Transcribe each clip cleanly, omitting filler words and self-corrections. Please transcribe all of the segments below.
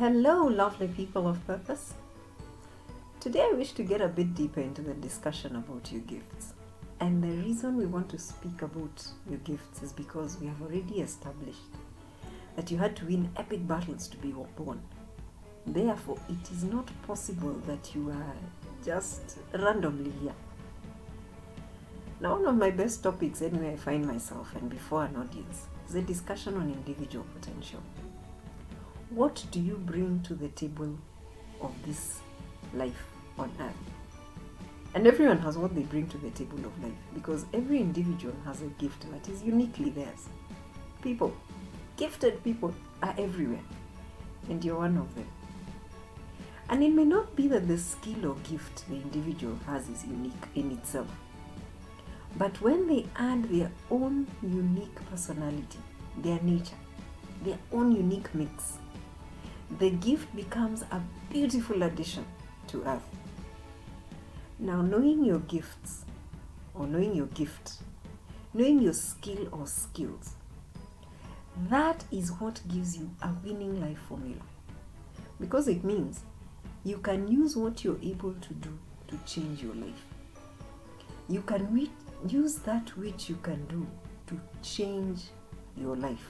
Hello, lovely people of purpose. Today I wish to get a bit deeper into the discussion about your gifts. And the reason we want to speak about your gifts is because we have already established that you had to win epic battles to be born. Therefore, it is not possible that you are just randomly here. Now, one of my best topics anywhere I find myself and before an audience is a discussion on individual potential. What do you bring to the table of this life on earth? And everyone has what they bring to the table of life, because every individual has a gift that is uniquely theirs. Gifted people are everywhere, and you're one of them. And it may not be that the skill or gift the individual has is unique in itself, but when they add their own unique personality, their nature, their own unique mix, the gift becomes a beautiful addition to earth. Now, knowing your gifts, or knowing your gift, knowing your skill or skills, that is what gives you a winning life formula. Because it means you can use what you're able to do to change your life. You can use that which you can do to change your life.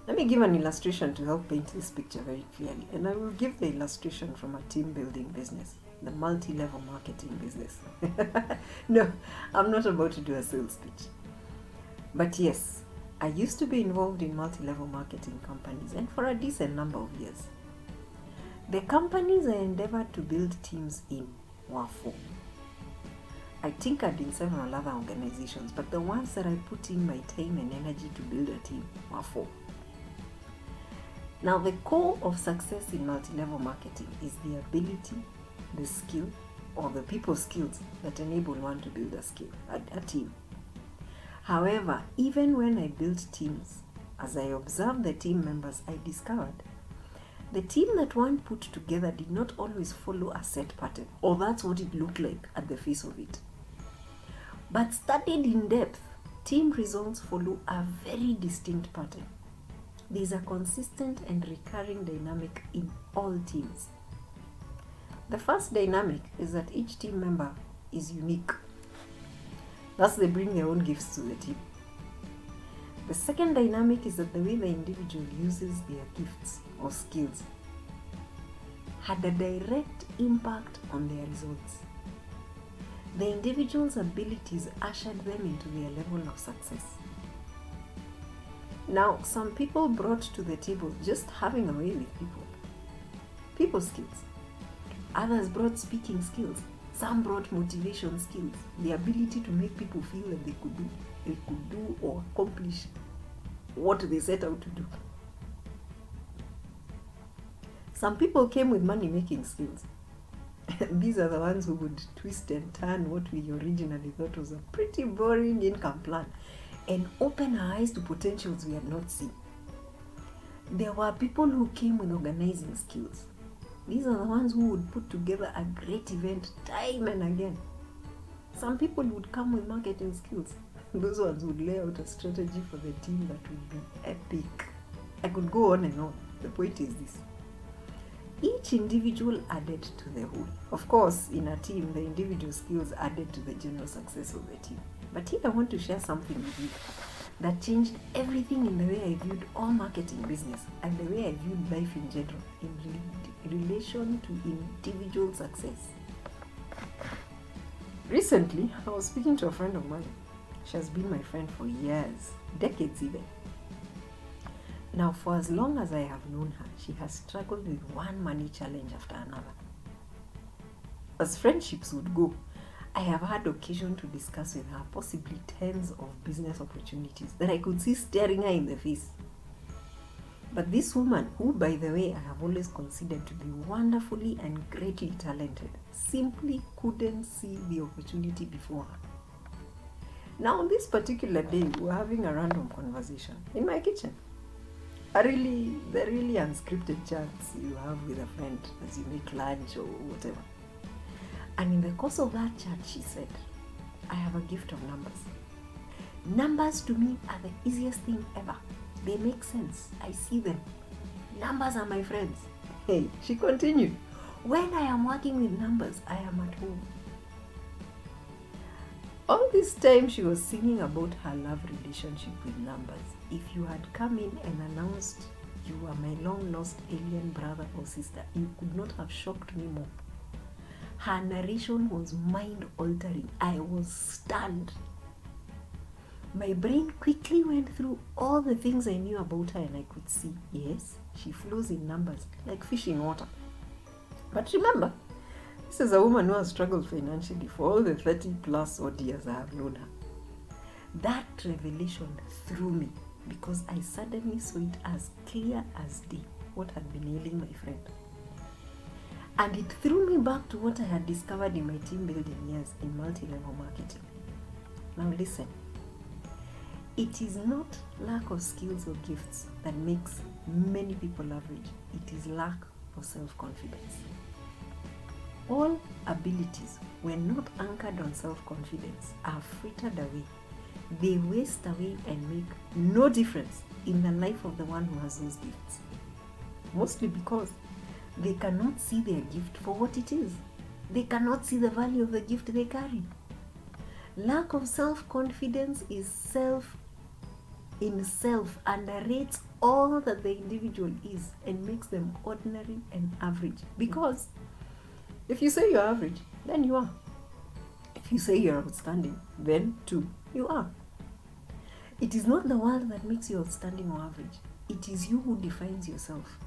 Let me give an illustration to help paint this picture very clearly. And I will give the illustration from a team building business, the multi-level marketing business. No, I'm not about to do a sales pitch. But yes, I used to be involved in multi-level marketing companies, and for a decent number of years. The companies I endeavored to build teams in were 4. I tinkered in several other organizations, but the ones that I put in my time and energy to build a team were 4. Now, the core of success in multi-level marketing is the ability, the skill, or the people skills that enable one to build a team. However, even when I built teams, as I observed the team members, I discovered the team that one put together did not always follow a set pattern, or that's what it looked like at the face of it. But studied in depth, team results follow a very distinct pattern. There's a consistent and recurring dynamic in all teams. The first dynamic is that each team member is unique. Thus, they bring their own gifts to the team. The second dynamic is that the way the individual uses their gifts or skills had a direct impact on their results. The individual's abilities ushered them into their level of success. Now, some people brought to the table just having a way with people skills. Others brought speaking skills. Some brought motivation skills, the ability to make people feel that they could do or accomplish what they set out to do. Some people came with money-making skills. These are the ones who would twist and turn what we originally thought was a pretty boring income plan and open our eyes to potentials we had not seen. There were people who came with organizing skills. These are the ones who would put together a great event time and again. Some people would come with marketing skills. Those ones would lay out a strategy for the team that would be epic. I could go on and on. The point is this: each individual added to the whole. Of course, in a team, the individual skills added to the general success of the team. But here I want to share something with you that changed everything in the way I viewed all marketing business and the way I viewed life in general in relation to individual success. Recently, I was speaking to a friend of mine. She has been my friend for years, decades even. Now, for as long as I have known her, she has struggled with one money challenge after another. As friendships would go, I have had occasion to discuss with her possibly tens of business opportunities that I could see staring her in the face. But this woman, who by the way I have always considered to be wonderfully and greatly talented, simply couldn't see the opportunity before her. Now, on this particular day, we were having a random conversation in my kitchen. The really unscripted chats you have with a friend as you make lunch or whatever. And in the course of that chat, she said, I have a gift of numbers. Numbers to me are the easiest thing ever. They make sense. I see them. Numbers are my friends. Hey, she continued. When I am working with numbers, I am at home. All this time she was singing about her love relationship with numbers. If you had come in and announced you were my long lost alien brother or sister, you could not have shocked me more. Her narration was mind altering. I was stunned. My brain quickly went through all the things I knew about her and I could see, yes, she flows in numbers like fish in water. But remember, this is a woman who has struggled financially for all the 30 plus odd years I have known her. That revelation threw me because I suddenly saw it as clear as day what had been ailing my friend. And it threw me back to what I had discovered in my team building years in multi-level marketing. Now listen, it is not lack of skills or gifts that makes many people average. It is lack of self-confidence. All abilities, when not anchored on self-confidence, are frittered away. They waste away and make no difference in the life of the one who has those gifts. Mostly because they cannot see their gift for what it is. They cannot see the value of the gift they carry. Lack of self-confidence is self underrates all that the individual is and makes them ordinary and average. Because if you say you're average, then you are. If you say you're outstanding, then too, you are. It is not the world that makes you outstanding or average. It is you who defines yourself.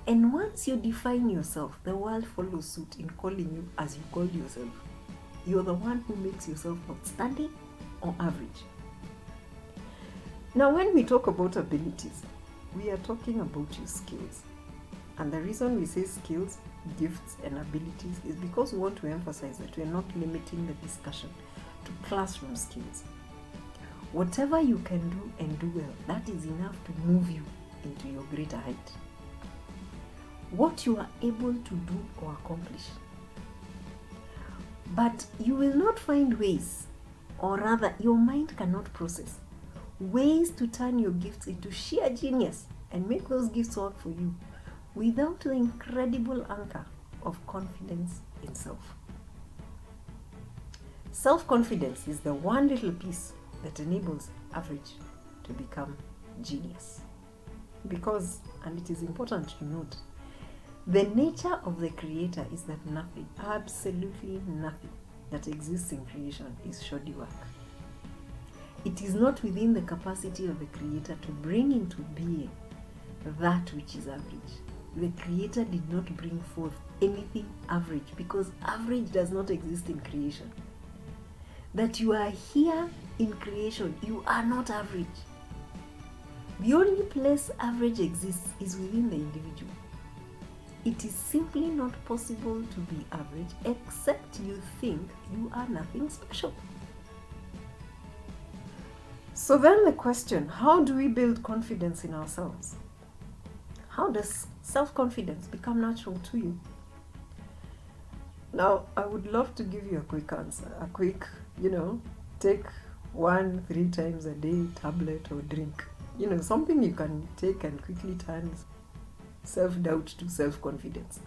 And once you define yourself, the world follows suit in calling you as you called yourself. You're the one who makes yourself outstanding or average. Now, when we talk about abilities, we are talking about your skills. And the reason we say skills, gifts, and abilities is because we want to emphasize that we are not limiting the discussion to classroom skills. Whatever you can do and do well, that is enough to move you into your greater height. What you are able to do or accomplish. But you will not find ways, or rather your mind cannot process, ways to turn your gifts into sheer genius and make those gifts work for you without the incredible anchor of confidence in self. Self-confidence is the one little piece that enables average to become genius. Because, and it is important to note, the nature of the creator is that nothing, absolutely nothing that exists in creation is shoddy work. It is not within the capacity of the creator to bring into being that which is average. The creator did not bring forth anything average because average does not exist in creation. That you are here in creation, you are not average. The only place average exists is within the individual. It is simply not possible to be average except you think you are nothing special. So then the question, how do we build confidence in ourselves? How does self-confidence become natural to you? Now, I would love to give you a quick answer, a quick, take 1-3 times a day tablet or drink. Something you can take and quickly turn self-doubt to self-confidence.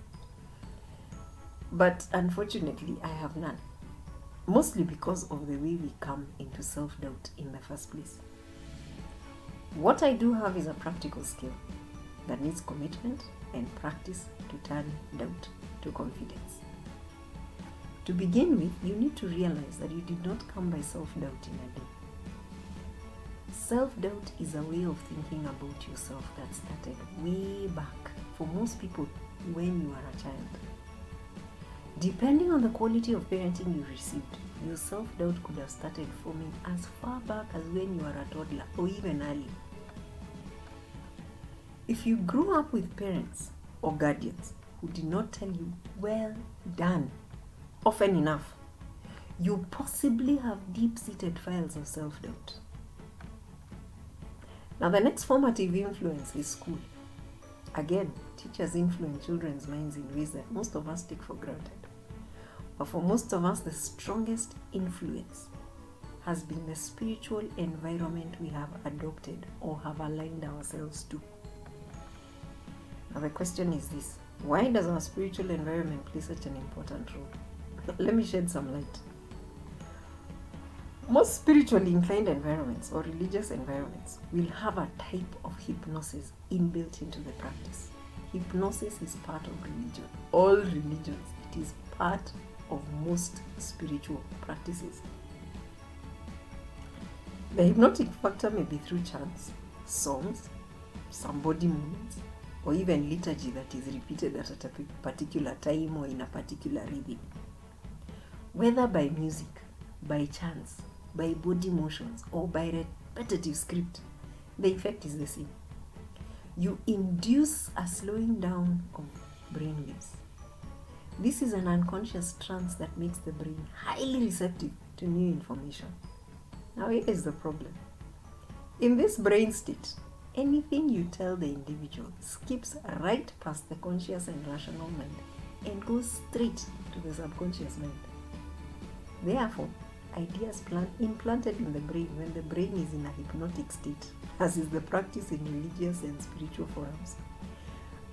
But unfortunately, I have none. Mostly because of the way we come into self-doubt in the first place. What I do have is a practical skill that needs commitment and practice to turn doubt to confidence. To begin with, you need to realize that you did not come by self-doubt in a day. Self-doubt is a way of thinking about yourself that started way back, for most people, when you are a child. Depending on the quality of parenting you received, your self-doubt could have started forming as far back as when you were a toddler or even earlier. If you grew up with parents or guardians who did not tell you, well done, often enough, you possibly have deep-seated files of self-doubt. Now, the next formative influence is school. Again, teachers influence children's minds in ways that most of us take for granted. But for most of us, the strongest influence has been the spiritual environment we have adopted or have aligned ourselves to. Now the question is this: why does our spiritual environment play such an important role? Let me shed some light. Most spiritually inclined environments or religious environments will have a type of hypnosis inbuilt into the practice. Hypnosis is part of religion. All religions, it is part of most spiritual practices. The hypnotic factor may be through chants, songs, some body movements, or even liturgy that is repeated at a particular time or in a particular rhythm. Whether by music, by chants, by body motions, or by repetitive script, the effect is the same. You induce a slowing down of brain waves. This is an unconscious trance that makes the brain highly receptive to new information. Now here is the problem. In this brain state, anything you tell the individual skips right past the conscious and rational mind and goes straight to the subconscious mind. Therefore, ideas implanted in the brain when the brain is in a hypnotic state, as is the practice in religious and spiritual forums,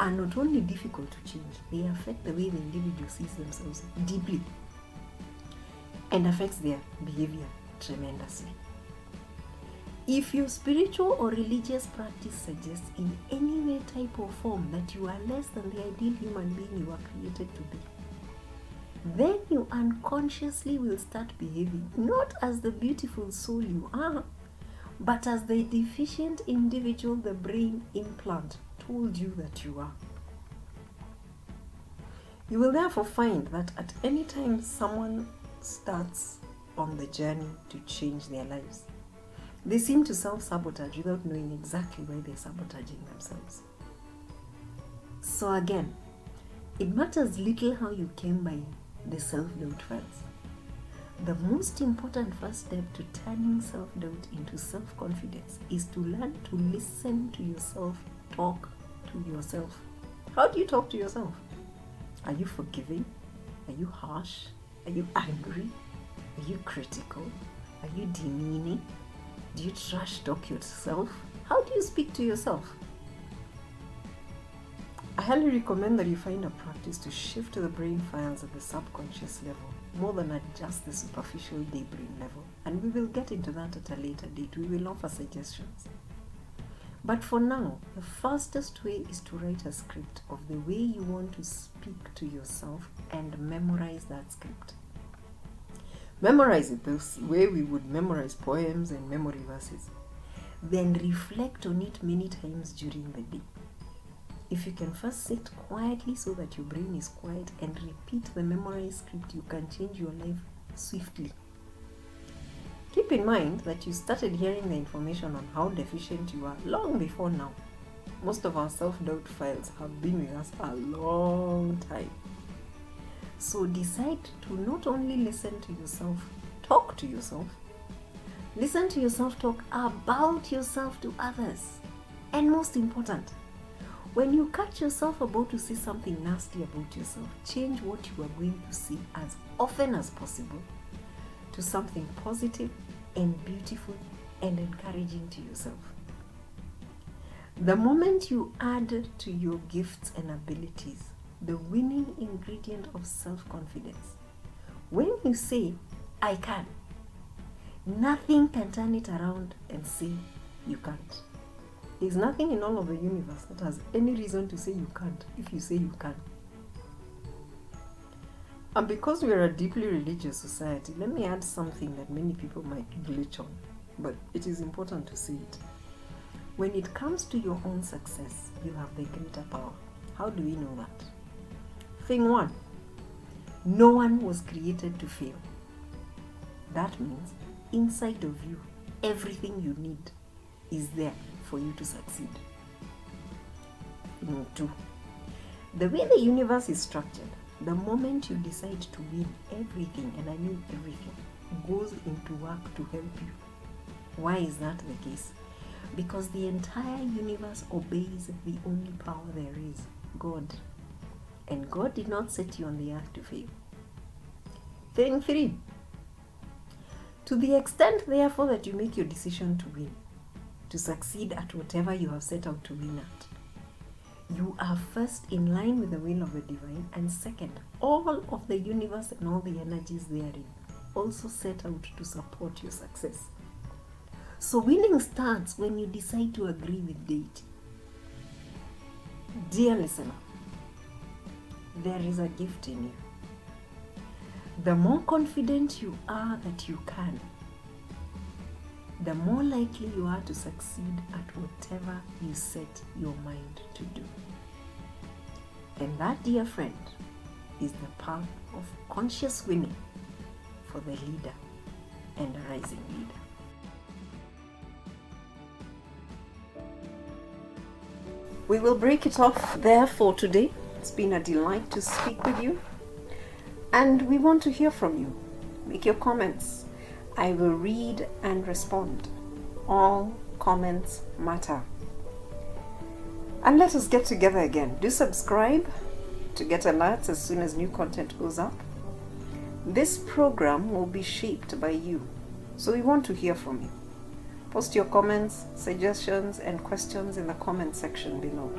are not only difficult to change, they affect the way the individual sees themselves deeply and affects their behavior tremendously. If your spiritual or religious practice suggests in any way, type, or form that you are less than the ideal human being you are created to be, then you unconsciously will start behaving not as the beautiful soul you are, but as the deficient individual the brain implant told you that you are. You will therefore find that at any time someone starts on the journey to change their lives, they seem to self-sabotage without knowing exactly why they're sabotaging themselves. So again, it matters little how you came by the self-doubt files. The most important first step to turning self-doubt into self-confidence is to learn to listen to yourself, talk to yourself. How do you talk to yourself? Are you forgiving? Are you harsh? Are you angry? Are you critical? Are you demeaning? Do you trash talk yourself? How do you speak to yourself? I highly recommend that you find a practice to shift the brain files at the subconscious level more than at just the superficial daydream level. And we will get into that at a later date. We will offer suggestions. But for now, the fastest way is to write a script of the way you want to speak to yourself and memorize that script. Memorize it the way we would memorize poems and memory verses. Then reflect on it many times during the day. If you can first sit quietly so that your brain is quiet and repeat the memorized script, you can change your life swiftly. Keep in mind that you started hearing the information on how deficient you are long before now. Most of our self-doubt files have been with us a long time. So decide to not only listen to yourself, talk to yourself. Listen to yourself talk about yourself to others. And most important, when you catch yourself about to say something nasty about yourself, change what you are going to say as often as possible to something positive and beautiful and encouraging to yourself. The moment you add to your gifts and abilities the winning ingredient of self-confidence, when you say, I can, nothing can turn it around and say you can't. There's nothing in all of the universe that has any reason to say you can't if you say you can. And because we are a deeply religious society, let me add something that many people might glitch on, but it is important to say it. When it comes to your own success, you have the greater power. How do we know that? Thing one, no one was created to fail. That means inside of you, everything you need is there for you to succeed. Thing two, the way the universe is structured, the moment you decide to win, everything, and I mean everything, goes into work to help you. Why is that the case? Because the entire universe obeys the only power there is, God. And God did not set you on the earth to fail. Thing three, to the extent, therefore, that you make your decision to win, to succeed at whatever you have set out to win at, you are first in line with the will of the divine, and second, all of the universe and all the energies therein also set out to support your success. So winning starts when you decide to agree with deity. Dear listener, there is a gift in you. The more confident you are that you can, the more likely you are to succeed at whatever you set your mind to do. And that, dear friend, is the path of conscious winning for the leader and a rising leader. We will break it off there for today. It's been a delight to speak with you, and we want to hear from you. Make your comments. I will read and respond. All comments matter. And let us get together again. Do subscribe to get alerts as soon as new content goes up. This program will be shaped by you, so we want to hear from you. Post your comments, suggestions, and questions in the comment section below.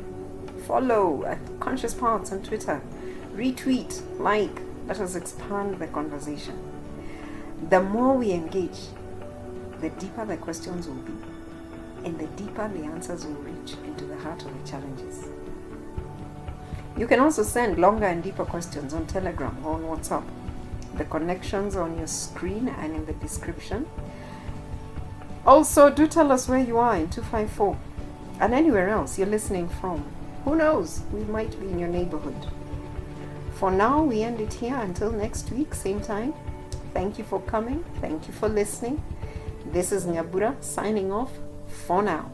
Follow at Conscious Paths on Twitter. Retweet, like, let us expand the conversation. The more we engage, the deeper the questions will be, and the deeper the answers will reach into the heart of the challenges. You can also send longer and deeper questions on Telegram or on WhatsApp. The connections are on your screen and in the description. Also, do tell us where you are in 254 and anywhere else you're listening from. Who knows, we might be in your neighborhood. For now, we end it here until next week, same time. Thank you for coming. Thank you for listening. This is Nyabura signing off for now.